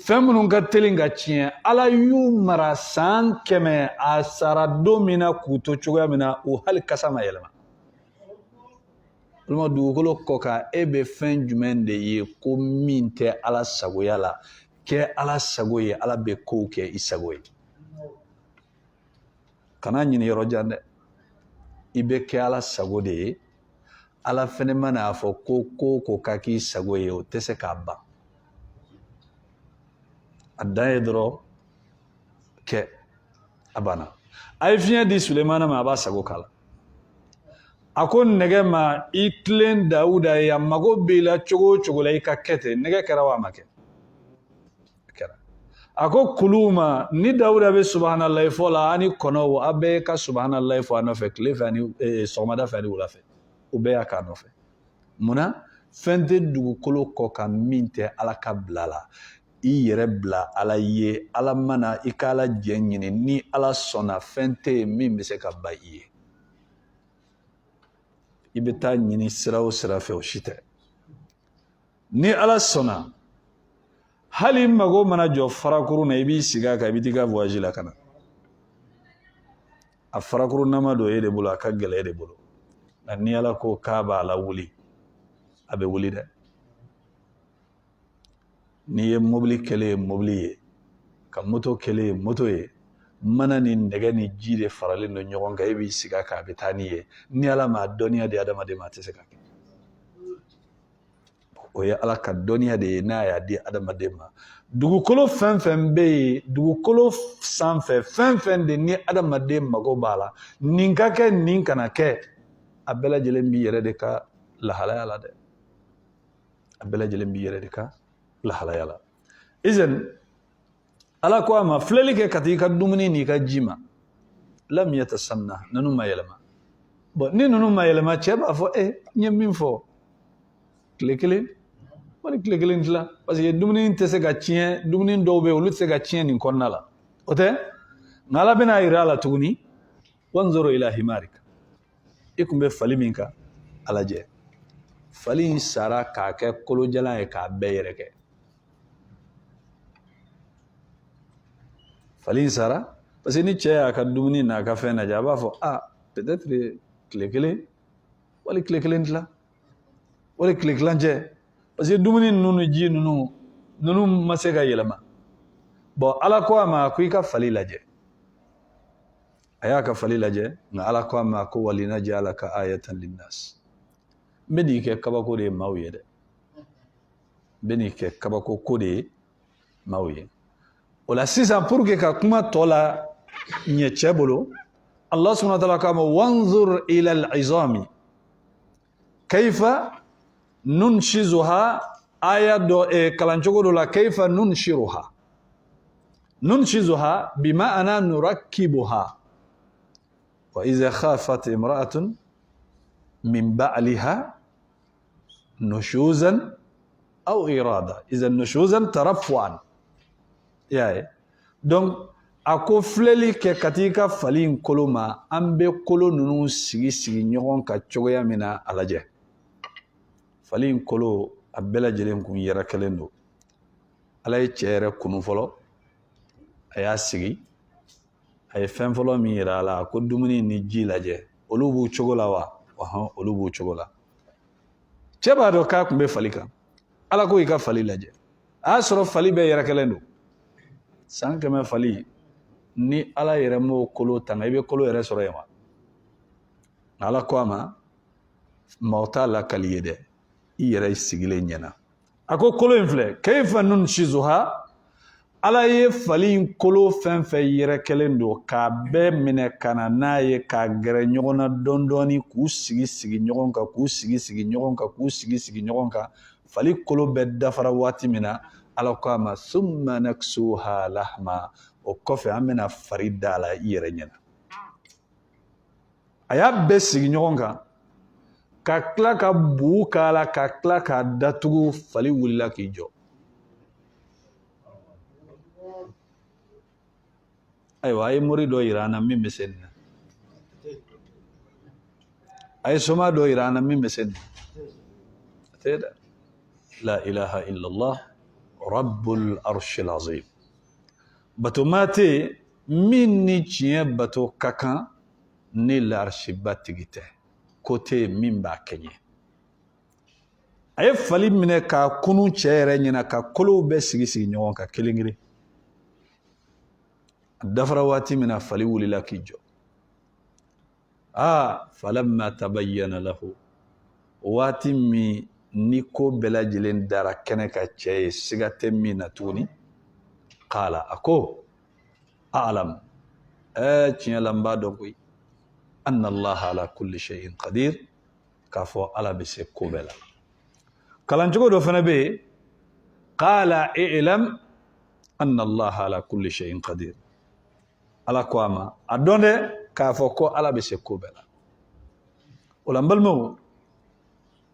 fɛn minnu ka teli ka tiɲɛ ala y'u mara san 100 a sara don min na k'u to cogoya min na o hali kasa ma yɛlɛma walima dugukolo kɔ kan e bɛ fɛn jumɛn de ye ko min tɛ ala sagoya la kɛ ala sago ye ala bɛ kow kɛ i sago ye kana ɲini yɔrɔ jan dɛ i bɛ kɛ ala sago de ye ala fɛnɛ mana a fɔ ko ko ka k'i sago ye o tɛ se k'a ban a dan ye dɔrɔn kɛ a banna a ye fiɲɛ di Sulemana ma a b'a sago k'a la a ko nɛgɛ ma i tilen Dawuda ye a mago b'i la cogo o cogo la i ka kɛ ten nɛgɛ kɛra wa a ma kɛ ako kuluma ni Dawuda be subhanallahi fɔ la ani kɔnɔw a bɛɛ ka subhanallahi fɔ a nɔfɛ tile fɛ ani sɔgɔmada fɛ ani wula fɛ u bɛɛ y'a k'a nɔfɛ munna fɛn tɛ dugukolo kɔ ka min tɛ Ala ka bila la i yɛrɛ bila Ala ye Ala mana i ka Ala jɛ ɲini ni Ala sɔnna fɛn tɛ yen min bɛ se ka ba i ye i bɛ taa ɲini sira o sira fɛ o si tɛ ni Ala sɔnna hali mago mana jɔ farakuru na i b'i sigi a kan i bɛ t'i ka voyage la ka na a farakuru nama dɔ e de bolo a ka gɛlɛ e de bolo nka ni Ala ko k'a b'a la wuli a bɛ wuli dɛ n'i ye mobili kɛlen ye mobili ye ka moto kɛlen ye moto ye mana ni nɛgɛ ni ji de faralen don ɲɔgɔn kan e b'i sigi a kan a bɛ taa n'i ye ni Ala m'a dɔnniya di adamaden ma a tɛ se ka kɛ o ye Ala ka dɔnniya de ye n'a y'a di adamaden ma dugukolo fɛn fɛn bɛ yen dugukolo sanfɛ fɛn fɛn de ni adamaden mago b'a la nin ka kɛ nin kana kɛ a bɛɛ lajɛlen b'i yɛrɛ de ka lahalaya la dɛ a bɛɛ lajɛlen b'i yɛrɛ de ka lahalaya la izan Ala ko a ma filɛli kɛ ka t'i ka dumuni n'i ka ji ma lam yatasanna ninnu ma yɛlɛma bon ni ninnu ma yɛlɛma cɛ b'a fɔ n ye min fɔ tile kelen wali tile kelen tila parce que dumuni tɛ se ka tiɲɛ dumuni dɔw bɛ yen olu tɛ se ka tiɲɛ nin kɔnɔna la o tɛ nka Ala bɛna yira a la tuguni wanzuru ila himarika i tun bɛ fali min kan a lajɛ fali in sara k'a kɛ kolojalan ye k'a bɛɛ yɛrɛ kɛ fali in sara parce que ni cɛ y'a ka dumuni n'a ka fɛn lajɛ a b'a fɔ peut-être tile kelen wali tile kelen tila wali tile kilancɛ parce que dumuni ninnu ni ji ninnu ma se ka yɛlɛma bon Ala ko a ma ko i ka fali lajɛ a y'a ka fali lajɛ nka Ala ko a ma ko walinaj'alaka ayatan linnas n bɛ n'i kɛ kabako de ye maaw ye dɛ n bɛ n'i kɛ kabako ko de ye maaw ye o la sisan pour que ka kuma tɔ la ɲɛ cɛ bolo Allah subhanahu wa ta'ala k'a ma wanzur ila al-izami kayfa nunshizuha aya dɔ kalancogo dɔ la kayfa nunshizuha bima'ana nurakkibuha wa iza khafat imra'atun min ba'liha nushuzan aw irada iza nushuzan tarafuan donc a ko filɛli kɛ ka t'i ka fali in kolo ma an bɛ kolo ninnu sigi sigi ɲɔgɔn ka cogoya min na a lajɛ fali in kolo a bɛɛ lajɛlen kun yɛrɛ kelen don Ala ye cɛ yɛrɛ kunu fɔlɔ a y'a sigi a ye fɛn fɔlɔ min yira a la ko dumuni ni ji lajɛ olu b'u cogo la wa olu b'u cogo la cɛ b'a dɔn k'a kun bɛ fali kan Ala ko i ka fali lajɛ a y'a sɔrɔ fali bɛɛ yɛrɛ kelen don san kɛmɛ fali ni Ala yɛrɛ m'o kolo tanga i bɛ kolo yɛrɛ sɔrɔ yen wa Ala ko a ma maaw t'a lakali ye dɛ i yɛrɛ sigilen ɲɛna a ko kolo in filɛ kayfa nunshizuha Ala ye fali in kolo fɛn fɛn yɛrɛ kelen don k'a bɛɛ minɛ ka na n'a ye k'a gɛrɛ ɲɔgɔn na dɔɔni dɔɔni k'u sigi sigi ɲɔgɔn kan k'u sigi sigi ɲɔgɔn kan k'u sigi sigi ɲɔgɔn kan fali kolo bɛɛ dafara waati min na Ala ko a ma summa naksuha lahma o kɔfɛ an bɛna fari da la i yɛrɛ ɲɛna a y'a bɛɛ sigi ɲɔgɔn kan ka tila ka bu k'a la ka tila k'a datugu fali wulila k'i jɔ ayiwa a ye mori dɔ yira an na min bɛ se nin na a ye soma dɔ yira an na min bɛ se nin na tɛ dɛ la ilaha illallah rabbul arshil azim bato maa tɛ yen min ni tiɲɛ bato ka kan ni laarisiba tigi tɛ ko tɛ yen min b'a kɛɲɛ a ye fali minɛ k'a kunu cɛ yɛrɛ ɲɛna ka kolow bɛɛ sigi sigi ɲɔgɔn kan kelen kelen a dafara waati min na fali wulila k'i jɔ falamma tabayyana lahu waati min ni ko bɛɛ lajɛlen dara kɛnɛ ka cɛ ye siga tɛ min na tuguni qala a ko a'lam tiɲɛ la n b'a dɔn koyi anna allaha ala kulli shay'in qadir k'a fɔ Ala bɛ se ko bɛɛ la kalancogo dɔ fana bɛ yen qala i'lam anna Allah ala kulli shay'in qadir. Ala ko ama adonde k'a fɔ ko ala bɛ se ko bɛɛ la. O la n balimaw,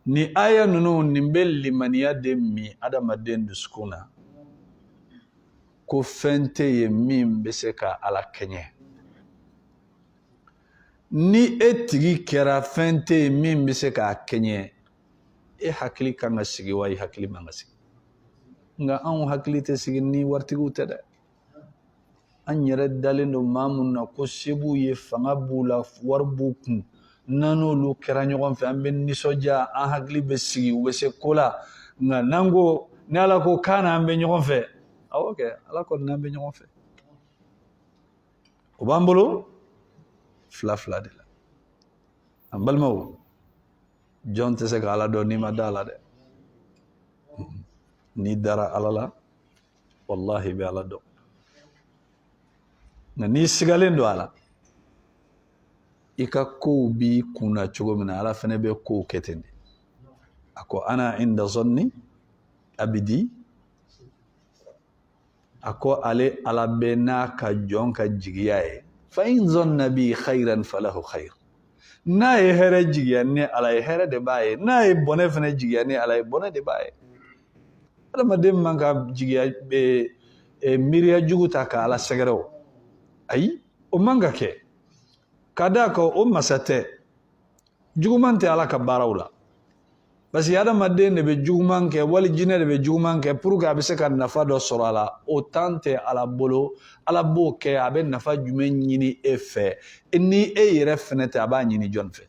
ni aya ninnu nin bɛ limaniya de min adamaden dusukun na ko fɛn tɛ yen min bɛ se ka ala kɛɲɛ. Ni e tigi kɛra fɛn tɛ yen min bɛ se k'a kɛɲɛ, e hakili kan ka sigi wa i hakili man ka sigi. Nka anw hakili tɛ sigi ni waritigiw tɛ dɛ. An yɛrɛ dalen don maa mun na ko se b'u ye, fanga b'u la, wari b'u kun. N'an n'olu kɛra ɲɔgɔn fɛ an bɛ nisɔndiya, an hakili bɛ sigi, u bɛ se ko la. Nka n'an ko ni ala ko k'an n'an bɛ ɲɔgɔn fɛ, awɔ kɛ ala kɔni n'an bɛ ɲɔgɔn fɛ. O b'an bolo fila fila de la. An balimaw, jɔn tɛ se ka ala dɔn n'i ma da ala dɛ. N'i dara ala la, wallahi i bɛ ala dɔn. Nka n'i sigalen don a la, i ka kow b'i kunna cogo min na ala fana bɛ kow kɛ ten de. A ko ana inda zonni abidi, a ko ale ala bɛ n'a ka jɔn ka jigiya ye. Fa in zonna bi khayran falahu khayr. N'a ye hɛrɛ jigiya ni ala ye, hɛrɛ de b'a ye. N'a ye bɔnɛ fana jigiya ni ala ye, bɔnɛ de b'a ye. Adamaden man ka jigiya miiriya jugu ta ka ala sɛgɛrɛ o. Ayi, o man ka kɛ. Ka d'a kan o masa tɛ. Juguman tɛ ala ka baaraw la. Parce que adamaden de bɛ juguman kɛ, wali jinɛ de bɛ juguman kɛ pour que a bɛ se ka nafa dɔ sɔrɔ a la. O temps tɛ ala bolo. Ala b'o kɛ, a bɛ nafa jumɛn ɲini e fɛ. Ni e yɛrɛ fɛnɛ tɛ, a b'a ɲini jɔn fɛ?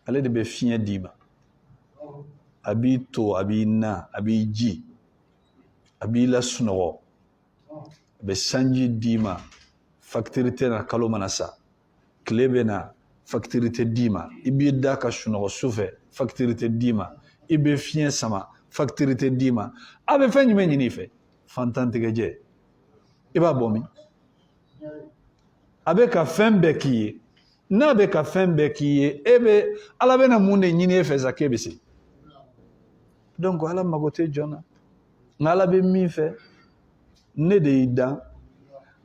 Ale de bɛ fiɲɛ d'i ma. A b'i to, a b'i na, a b'i ji, a b'i lasunɔgɔ. A bɛ sanji d'i ma. Facture tɛ na kalo mana sa. Tile bɛ na, facture tɛ d'i ma. I b'i da ka sunɔgɔ su fɛ, facture tɛ d'i ma. I bɛ fiɲɛ sama, facture tɛ d'i ma. A bɛ fɛn jumɛn ɲini i fɛ? Fantantigɛjɛ. I b'a bɔ min? A bɛ ka fɛn bɛɛ k'i ye. N'a bɛ ka fɛn bɛɛ k'i ye, ala bɛ na mun de ɲini e fɛ sa k'e bɛ se? Donc ala mago tɛ jɔn na. Nka ala bɛ min fɛ, ne de y'i dan.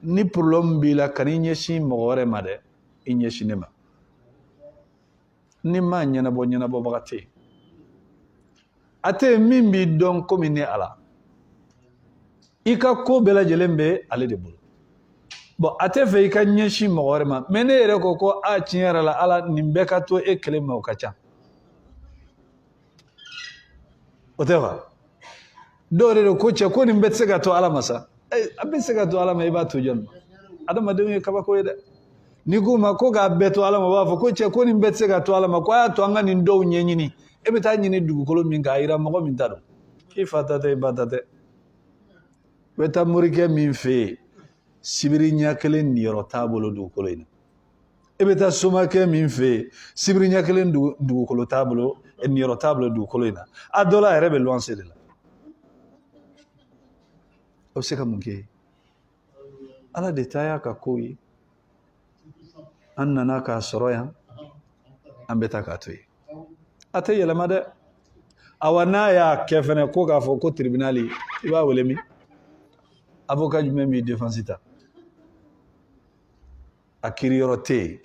Ni problème b'i la, kan'i ɲɛsin mɔgɔ wɛrɛ ma dɛ, i ɲɛsin ne ma. Ni m'a ɲɛnabɔbaga tɛ yen. A tɛ yen min b'i dɔn komi ne ala. I ka ko bɛɛ lajɛlen bɛ ale de bolo. Bon a tɛ fɛ i ka ɲɛsin mɔgɔ wɛrɛ ma. Mais ne yɛrɛ ko tiɲɛ yɛrɛ la ala nin bɛɛ ka to e kelen ma o ka ca. O tɛ wa? Dɔw yɛrɛ de ko cɛ ko nin bɛɛ tɛ se ka to ala ma sa. A bɛ se ka to ala ma, i b'a to jɔn ma? Adamadenw ye kabako ye dɛ. N'i k'u ma ko k'a bɛɛ to ala ma, u b'a fɔ ko cɛ ko nin bɛɛ tɛ se ka to ala ma, ko a y'a to an ka nin dɔw ɲɛɲini. E bɛ taa ɲini dugukolo min k'a jira mɔgɔ min ta don. I fa ta tɛ, i ba ta tɛ. U bɛ taa morikɛ min fɛ yen, sibiri ɲɛ kelen niyɔrɔ t'a bolo dugukolo in na. E bɛ taa somakɛ min fɛ yen, sibiri ɲɛ kelen dugukolo t'a bolo, niyɔrɔ t'a bolo dugukolo in na. A dɔ la a yɛrɛ bɛ luwanse de la. O bɛ se ka mun kɛ ye? Ala de ta y'a ka kow ye. An nana k'a sɔrɔ yan, an bɛ taa k'a to yen. A tɛ yɛlɛma dɛ. Awa n'a y'a kɛ fɛnɛ ko k'a fɔ ko tribunal, i b'a wele min? Avocat jumɛn b'i défense ta? A kiriyɔrɔ tɛ yen.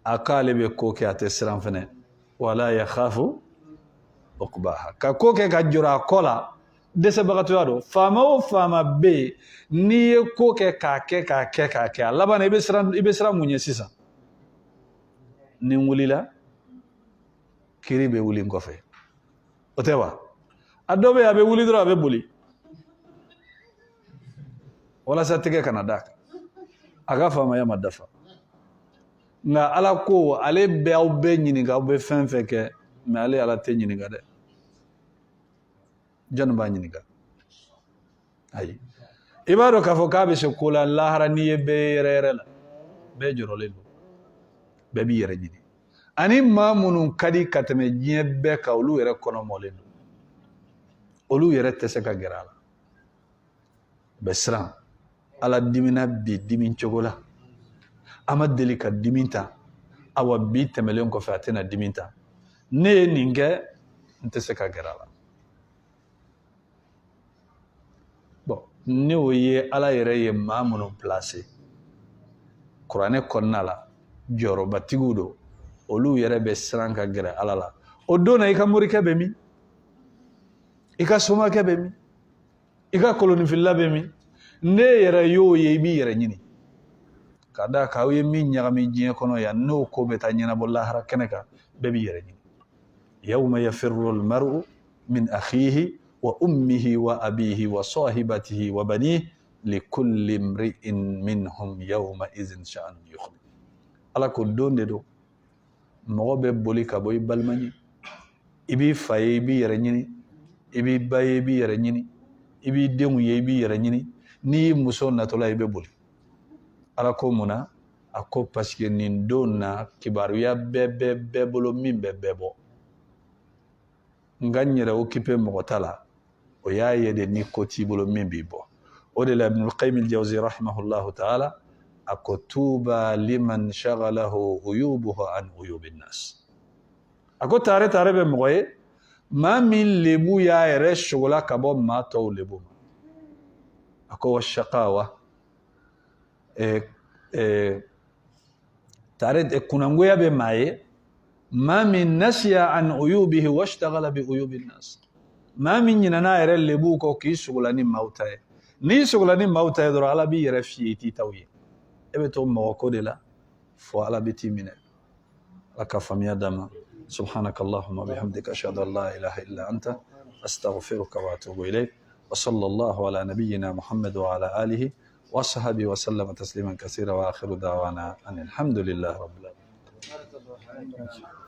A k'ale bɛ ko kɛ a tɛ siran fɛnɛ. Wala yakhafu uqbaha. Ka ko kɛ ka jɔrɔ a kɔ la, dɛsɛbagatɔya don. Faama o faama bɛ yen, n'i ye ko kɛ k'a kɛ, a laban na i bɛ siran mun ɲɛ sisan? Ni n wulila, kiri bɛ wuli n kɔfɛ. O tɛ wa? A dɔ bɛ yen, a bɛ wuli dɔrɔn a bɛ boli. Walasa tɛgɛ kana d'a kan. A ka faamaya ma dafa. Nka ala ko ale bɛ aw bɛɛ ɲininka, aw bɛ fɛn fɛn kɛ, mais ale ala tɛ ɲininka dɛ. Jɔnni b'a ɲininka? Ayi. I b'a dɔn k'a fɔ k'a bɛ se ko la, lahara n'i ye bɛɛ yɛrɛ la, bɛɛ jɔrɔlen don. Bɛɛ b'i yɛrɛ ɲini. Ani maa minnu ka di ka tɛmɛ diɲɛ bɛɛ kan, olu yɛrɛ kɔnɔ mɔlen don. Olu yɛrɛ tɛ se ka gɛrɛ a la. Bɛ siran. Ala dimina bi dimi cogo la. A ma deli ka dimi ta. Awa bi tɛmɛlen kɔfɛ a tɛna dimi ta. Ne ye nin kɛ, n tɛ se ka gɛrɛ a la. ni o ye ala yɛrɛ ye maa minnu place kuranɛ kɔnɔna la jɔyɔrɔbatigiw don olu yɛrɛ bɛ siran ka gɛrɛ ala la o don na i ka morikɛ bɛ min i ka somakɛ bɛ min i ka kolonifilila bɛ min ne yɛrɛ y'o ye i b'i yɛrɛ ɲini ka da k'aw ye min ɲagami diɲɛ kɔnɔ yan n'o ko bɛ taa ɲɛnabɔ lahara kɛnɛ kan bɛɛ b'i yɛrɛ ɲini yawma yafirru al-mar'u min akhihi wa ummihi wa abihi wa sahibatihi wa banihi likulli imri'in minhum yawma idhin sha'an yughni ala ko don de do mɔgɔ bɛ boli ka bɔ i balima ɲɛ i b'i fa ye i b'i yɛrɛ ɲini i b'i ba ye i b'i yɛrɛ ɲini i b'i denw ye i b'i yɛrɛ ɲini n'i muso natɔla i bɛ boli ala ko mun na a ko parce que nin don na kibaruya bɛɛ bolo min bɛ bɛɛ bɔ n ka n yɛrɛ occupé mɔgɔ ta la o y'a ye de ni ko t'i bolo min b'i bɔ o de la Ibn al-Qayyim al-Jawzi rahimahullahu ta'ala a ko tuba liman shagalahu uyubuhu an uyubi nas a ko tare bɛ mɔgɔ ye maa min lebu y'a yɛrɛ sogola ka bɔ maa tɔw lebu ma a ko wa shaqawa kunangoya bɛ maa ye maa min nasiya an uyubihi washtaghala bi uyubi nas maa min ɲinana yɛrɛ lebu kɔ k'i sogola ni maaw ta ye n'i sogola ni maaw ta ye dɔrɔn ala b'i yɛrɛ f'i ye i t'i taw ye e bɛ to mɔgɔ ko de la fo ala bɛ t'i minɛ ala ka faamuya d'an ma subhanaka allahumma bihamdika ashhadu an la ilaha illa anta astaghfiruka wa atubu ilayk wa sallallahu ala nabiyyina muhammad wa ala alihi wa sahbihi wa sallama tasliman kaseera wa akhiru da'wana anil hamdulillahi rabbil alamin